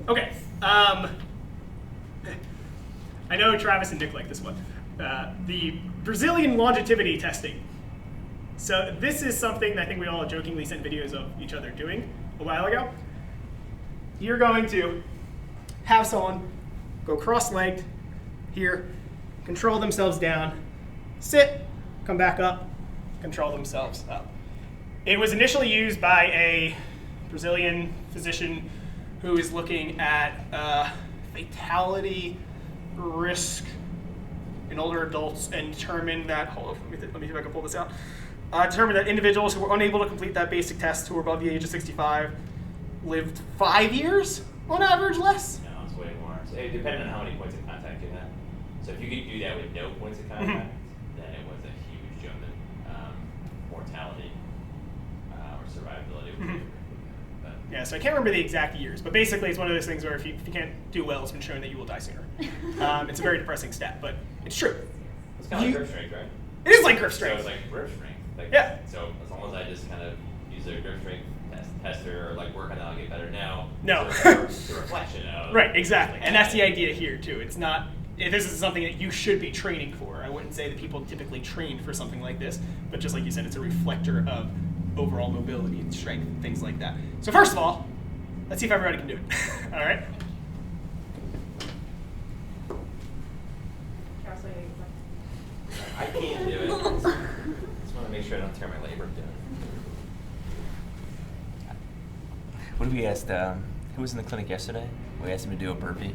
Okay. I know Travis and Nick like this one. The Brazilian longevity testing. So this is something that I think we all jokingly sent videos of each other doing a while ago. You're going to have someone go cross-legged here, control themselves down, sit, come back up, control themselves up. It was initially used by a Brazilian physician who is looking at fatality risk in older adults and determined that, hold on, let me see if I can pull this out, determined that individuals who were unable to complete that basic test who were above the age of 65 lived 5 years on average less. No, it's way more. So it depended on how many points of contact you had. So if you could do that with no points of contact, then it was a huge jump in mortality or survivability. But Yeah, so I can't remember the exact years, but basically it's one of those things where if you can't do well, it's been shown that you will die sooner. It's a very depressing stat, but it's true. it's kind of like grip strength, right? It is like grip So strength. it's like grip strength. Like, Yeah. So as long as I just kind of use a grip strength tester or like work on that, I'll get better now. No. It's a reflection of. Right, exactly. And that's the idea here too. It's not, this is something that you should be training for. I wouldn't say that people typically train for something like this, but just like you said, it's a reflector of overall mobility and strength and things like that. So first of all, let's see if everybody can do it. All right? I can't do it. Just want to make sure I don't tear my labrum down. What did we ask? Who was in the clinic yesterday? We asked him to do a burpee.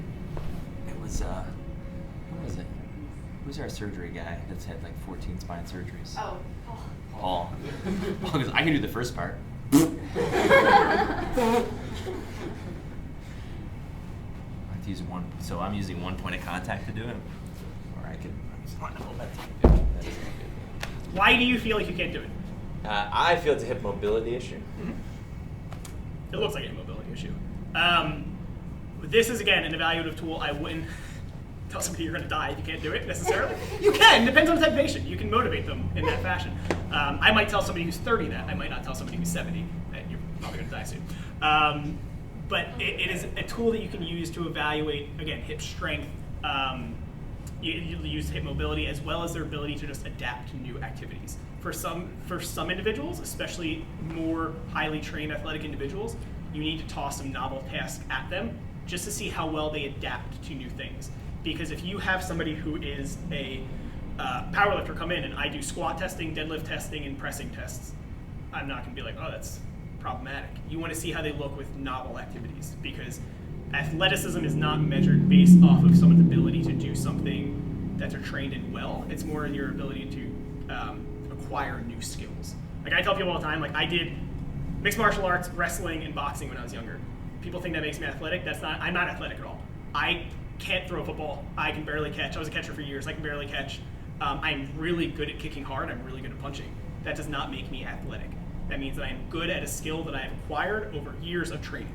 It was, who was it? Who's our surgery guy that's had like 14 spine surgeries? Oh, Paul. Paul goes, I can do the first part. I have to use one, so I'm using one point of contact to do it. Or I could, I'm just trying to hold that to do it. That is not good. Why do you feel like you can't do it? I feel it's a hip mobility issue. It looks like a mobility issue. This is, again, an evaluative tool. I wouldn't tell somebody you're going to die if you can't do it, necessarily. You can, depends on the type of patient. You can motivate them in that fashion. I might tell somebody who's 30 that. I might not tell somebody who's 70 that you're probably going to die soon. But it is a tool that you can use to evaluate, again, hip strength. You use hip mobility as well as their ability to just adapt to new activities. For some individuals, especially more highly trained athletic individuals, you need to toss some novel tasks at them just to see how well they adapt to new things. Because if you have somebody who is a powerlifter come in and I do squat testing, deadlift testing, and pressing tests, I'm not going to be like, oh, that's problematic. You want to see how they look with novel activities, because athleticism is not measured based off of someone's ability to do something that they're trained in well. It's more in your ability to acquire new skills. Like I tell people all the time, like I did mixed martial arts, wrestling, and boxing when I was younger. People think that makes me athletic. I'm not athletic at all. I can't throw a football. I can barely catch. I was a catcher for years. I can barely catch. I'm really good at kicking hard. I'm really good at punching. That does not make me athletic. That means that I am good at a skill that I have acquired over years of training.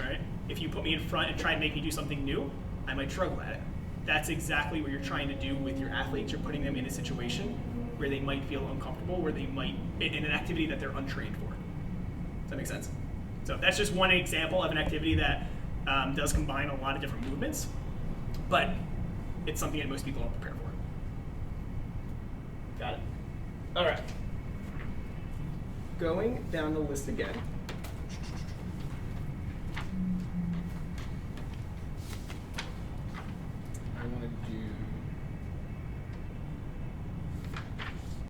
All right? If you put me in front and try and make me do something new, I might struggle at it. That's exactly what you're trying to do with your athletes. You're putting them in a situation where they might feel uncomfortable, where they might, in an activity that they're untrained for. Does that make sense? So that's just one example of an activity that does combine a lot of different movements, but it's something that most people don't prepare for. Got it? All right. Going down the list again.